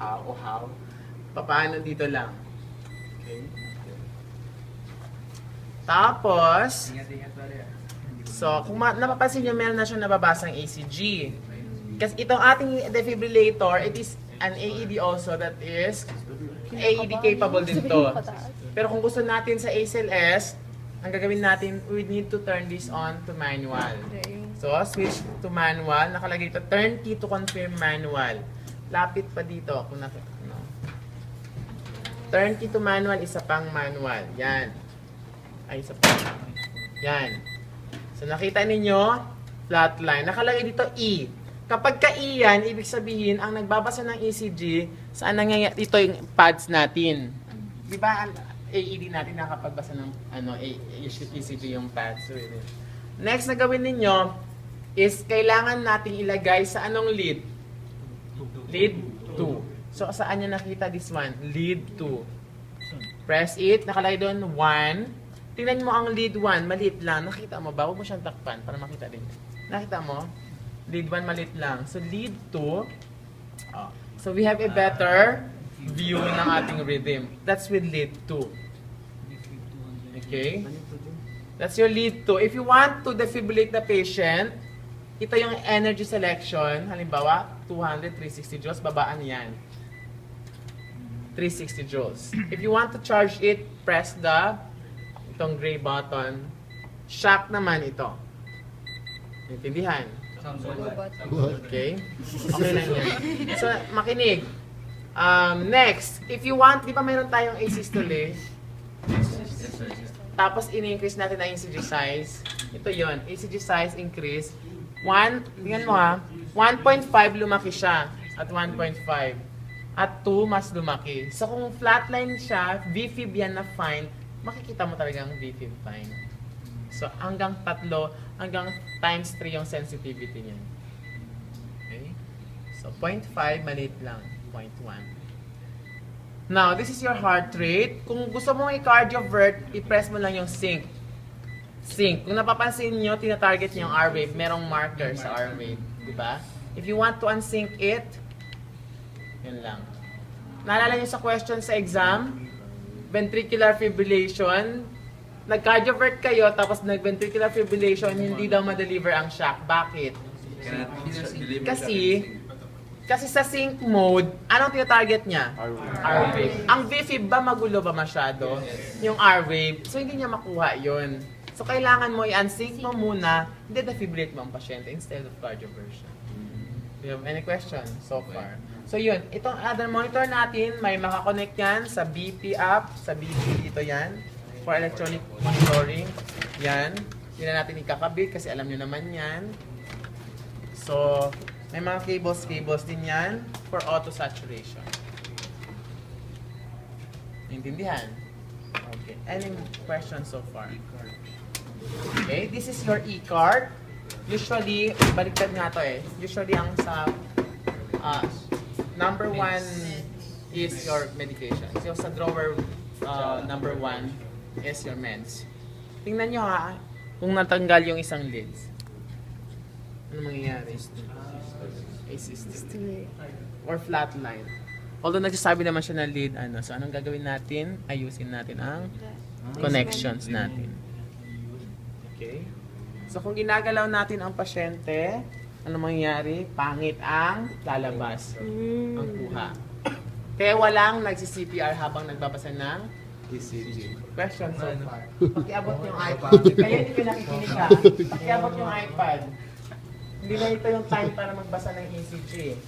how. Papaano dito lang. Okay. Tapos, so, kung napapansin nyo, meron na siyang nababasang ECG. Kasi itong ating defibrillator, it is an AED also that is AED capable din to. Pero kung gusto natin sa ACLS, ang gagawin natin, we need to turn this on to manual. So, switch to manual. Nakalagay ito, turn key to confirm manual. Lapit pa dito. Kung no. Turn key to manual, isa pang manual. Yan. Ay, isa pang. Yan. So, nakita ninyo, flatline. Nakalagay dito E. Kapag ka-E yan, ibig sabihin, ang nagbabasa ng ECG, saan nangyayari ito yung pads natin. Di ba, ang AED natin nakapagbasa ng ECG yung pads. So, next na gawin ninyo is kailangan nating ilagay sa anong lead? Lead 2. So, saan nyo nakita this one? Lead 2. Press it. Nakalagay doon 1. Tingnan mo ang lead 1. Maliit lang. Nakita mo ba? Huwag mo siyang takpan para makita din. Nakita mo? Lead 1 maliit lang. So, lead 2. So, we have a better view ng ating rhythm. That's with lead 2. Okay? That's your lead 2. If you want to defibrillate the patient, ito yung energy selection. Halimbawa, 200, 360 joules. Babaan yan. 360 joules. If you want to charge it, press itong gray button. Shock naman ito. Intindihan? Okay? Okay lang yan. So, makinig. Next, if you want, di ba mayroon tayong asystole? Tapos, in-increase natin ang ECG size. Ito yon, ECG size increase. Tingnan mo ha, 1.5 lumaki siya at 1.5. At 2 mas lumaki. So, kung flatline siya, VFib yan na fine, makikita mo talagang VFib fine. So, hanggang 3, hanggang times 3 yung sensitivity niyan. Okay? So, 0.5, maliit lang. 0.1. Now, this is your heart rate. Kung gusto mong i-cardiovert, i-press mo lang yung sync. Sync. Kung napapansin nyo, tina-target nyo yung R-wave. Merong marker sa R-wave. Diba? If you want to unsync it, yun lang. Naalala nyo sa question sa exam? Ventricular fibrillation. Nag-cardiovert kayo, tapos nag-ventricular fibrillation, hindi daw ma-deliver ang shock. Bakit? Kasi sa sync mode, anong tina-target niya? R-wave. Ang VFib ba magulo ba masyado? Yung R-wave. So, hindi niya makuha yun. So, kailangan mo i-unsync mo muna, hindi defibrillate mo ang pasyente instead of cardioversion. Do you have any questions so far? So, yun. Itong other monitor natin, may makakonect yan sa BP app, sa BP dito yan. For electronic monitoring. Yan. Hindi na natin ikakabit kasi alam nyo naman yan. So, may mga cables din yan for auto saturation. Intindihan? Okay. Any questions so far? Okay, this is your e-card. Usually, baliktad nga to eh. Usually, ang sa number 1 is your medication. So, sa drawer number 1 is your meds. Tingnan nyo ha, kung natanggal yung isang leads. Ano mangyayari? Asystole. Or flatline. Although nagsasabi naman siya ng lead, so anong gagawin natin? Ayusin natin ang connections natin. Okay? So kung ginagalaw natin ang pasyente, ano mangyayari? Pangit ang lalabas. Ang kuha. Kaya walang nagsi-CPR habang nagbabasa ng ECG. Question so far. Pakiabot yung iPad. Kaya hindi ko nakikinig ha. Pakiabot yung iPad. Hindi na ito yung time para magbasa ng ECG.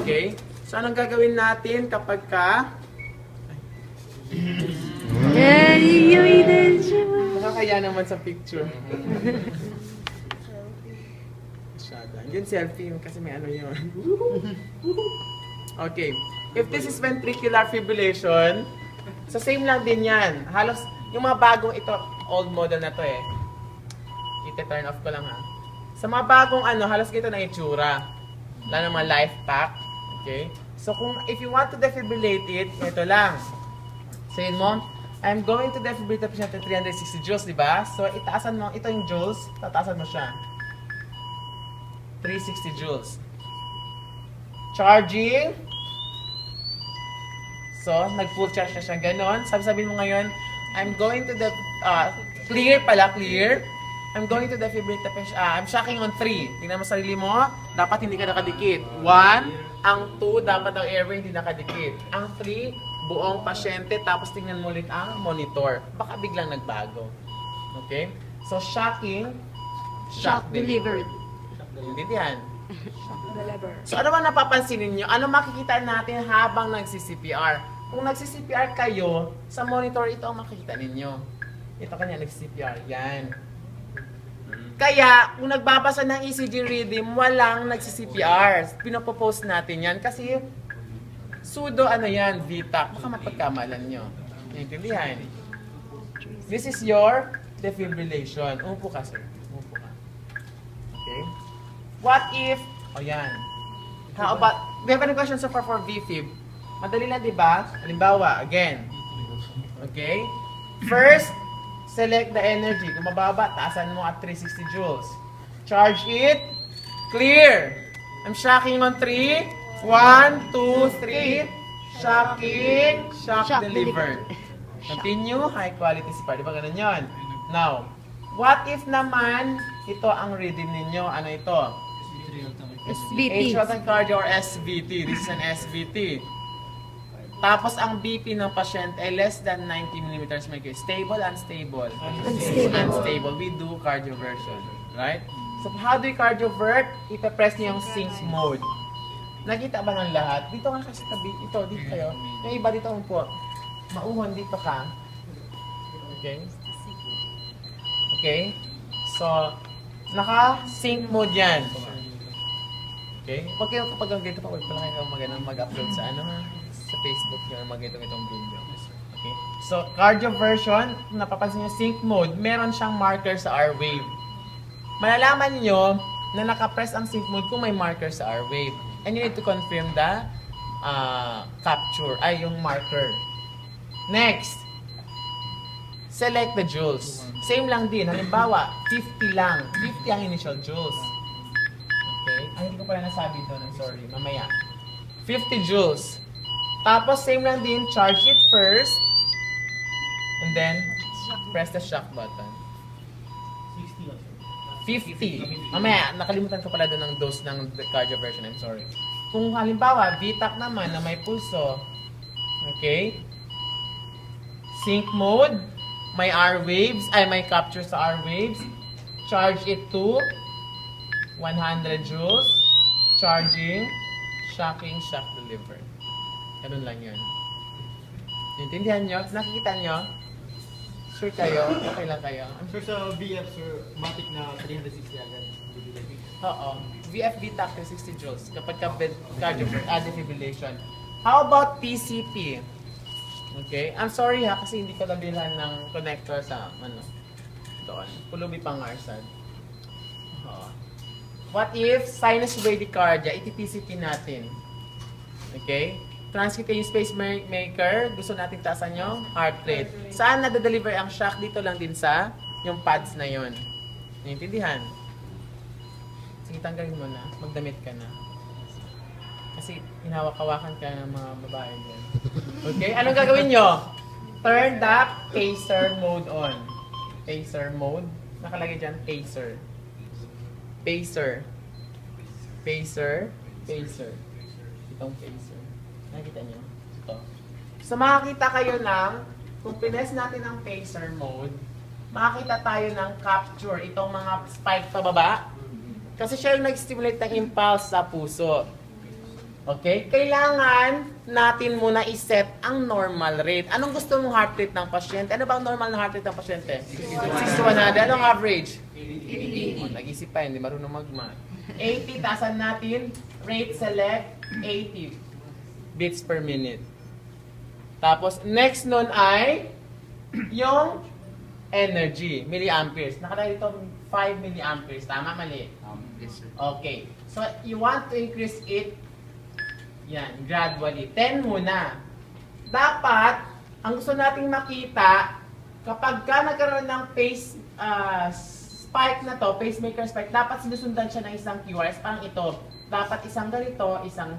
Okay? So, anong gagawin natin kapag ka... Nakakaya naman sa picture. Yun selfie kasi may ano yun. Okay. If this is ventricular fibrillation, so same lang din yan. Halos, yung mga bagong ito, old model na to eh. Ite-turn off ko lang ha. Sa mga bagong halos ganito na itsura. Wala ng mga life pack. Okay? So, if you want to defibrillate it, ito lang. Sayin mo, I'm going to defibrillate the patient at 360 joules, di ba? So, itaasan mo, ito yung joules, tataasan mo siya. 360 joules. Charging. So, nag-full charge na siya ganon. Sabi mo ngayon, I'm going to the, clear pala, clear. I'm going to defibrillate the patient. I'm shocking on 3. Tingnan mo sarili mo, dapat hindi ka nakadikit. 1, ang 2, dapat ang airway hindi nakadikit. Ang 3, buong pasyente, tapos tingnan mo ulit ang monitor. Baka biglang nagbago. Okay? So, shocking, shock delivered. Intindihan? So, ano ba napapansin ninyo? Ano makikita natin habang nagsi-CPR? Kung nagsi-CPR kayo, sa monitor ito ang makikita ninyo. Ito kanya nagsi-CPR. Yan. Kaya, kung nagbabasa ng ECG reading, walang nagsi-CPR. Pinopopost natin yan kasi pseudo ano yan, VTAC. Baka mapagkamalan nyo. Intindihan? This is your defibrillation. Umupo ka, sir. Umupo ka. Okay? What if, yan. How about, we have any questions so far for VFib? Madali lang, di ba? Halimbawa, again. Okay? First, select the energy. Kung mababa, taasan mo at 360 joules. Charge it. Clear. I'm shocking on 3. 1, 2, 3. Shocking. Shock delivered. Continue. High quality CPR. Di ba ganun yun? Now, what if naman ito ang reading ninyo? Ano ito? SVT. Atrial cardio or SVT. This is an SVT. Tapos ang BP ng pasyente ay less than 90 mm mercury. Stable, unstable? Unstable. We do cardioversion. Right? So how do you cardiovert? Ipe-press niyo yung sync mode. Nakita ba ng lahat? Dito nga kasi tabi. Ito, dito kayo. Yung iba dito po. Mauhon, dito ka. Okay? Okay? So, naka-sync mode yan. Okay? Huwag kayo kapag ang ganito pa, huwag pala kayo mag-upload sa ano ha? Sa Facebook nyo, mag-itong video. Okay? So, cardioversion, kung napapansin nyo, sync mode, meron siyang marker sa R-wave. Malalaman nyo na nakapress ang sync mode kung may marker sa R-wave. And you need to confirm the capture, yung marker. Next, select the joules. Same lang din. Halimbawa, 50 lang. 50 ang initial joules. Okay? Hindi ko pala nasabi doon. I'm sorry. Mamaya. 50 joules. Tapos, same lang din, charge it first, and then, press the shock button. 50. Mamaya, nakalimutan ko pala doon ng dose ng cardioversion, I'm sorry. Kung halimbawa, VTAC naman na may pulso, okay? Sync mode, may R waves, may capture sa R waves, charge it to 100 joules, charging, shocking, shock delivered. Ganun lang yun. Intindihan nyo? Nakikita nyo? Sure kayo? Okay lang kayo? Sir, sa VF, sir, matic na 360 agad. Oo. VF VTAC 360 joules kapag defibrillation. How about PCP? Okay? I'm sorry ha, kasi hindi ko nabilhan ng connector sa, doon. Pulubi pang arsad. What if sinus bradycardia? Iti-PCP natin. Okay? Transcutaneous pacemaker, gusto natin taasan yung heart rate. Saan nadadeliver ang shock? Dito lang din sa yung pads na yon. Naintindihan? Sige, tanggalin mo na. Magdamit ka na. Kasi hinawak-hawakan ka ng mga babae dyan. Okay? Anong gagawin nyo? Turn the pacer mode on. Pacer mode. Nakalagay dyan, pacer. Pacer. Pacer. Pacer. Itong pacer. Nakikita nyo? Ito. So makakita kayo ng, kung pines natin ang pacer mode, makakita tayo ng capture, itong mga spike pababa. Kasi siya yung nag-stimulate ng impulse sa puso. Okay? Kailangan natin muna iset ang normal rate. Anong gusto mong heart rate ng pasyente? Ano ba ang normal na heart rate ng pasyente? 6100. Anong average? 80. Nag-isip pa, hindi marunong mag-math. 80, tasan natin. Rate select, 80 beats per minute. Tapos, next nun ay yung energy, milliamperes. Nakalagay dito 5 milliamperes. Tama, mali? Yes, sir. Okay. So, you want to increase it, yan, gradually. 10 muna. Dapat, ang gusto nating makita, kapag ka nagkaroon ng pace spike na to, pacemaker spike, dapat sinusundan siya ng isang QRS. Parang ito. Dapat isang ganito, isang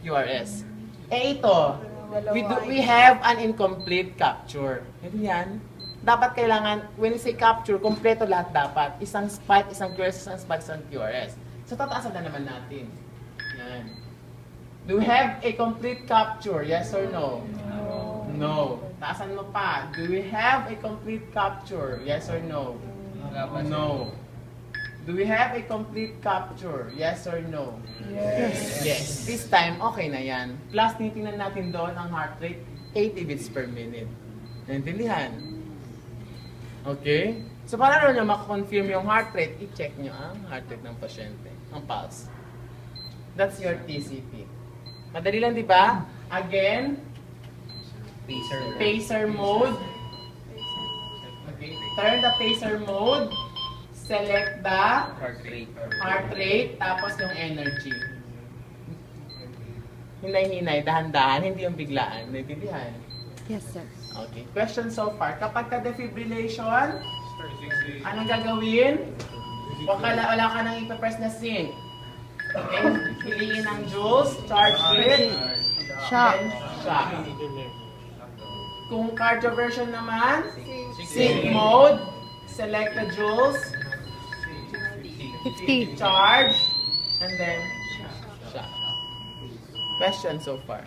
QRS. Ito, We have an incomplete capture. Ito yan. Dapat kailangan, when we say capture, kompleto lahat dapat. Isang spike, isang QRS, isang spike, isang QRS. So, tataasan na naman natin. Yan. Do we have a complete capture? Yes or no? No. Taasan mo pa. Do we have a complete capture? Yes or no? No. Do we have a complete capture? Yes or no? Yes. Yes. This time, okay na yan. Plus, tinitingnan natin doon ang heart rate, 80 beats per minute. Naintindihan? Okay? So, para nyo makakonfirm yung heart rate, i-check nyo ang heart rate ng pasyente, ang pulse. That's your TCP. Madali lang, di ba? Again, pacer mode. Okay. Turn the pacer mode. Select the heart rate, tapos yung energy. Hinay-hinay, dahan-dahan, hindi yung biglaan. Naintindihan? Yes, sir. Okay. Question so far. Kapag ka-defibrillation, anong gagawin? Wala ka nang ipapress na sync. Okay? Piliin ang joules, charge with, Shock. then shock. Kung cardioversion naman, sync mode, select the joules, 50. charge, and then shock. Question so far.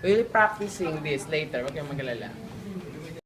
We'll be practicing this later. Huwag kayong mag-alala.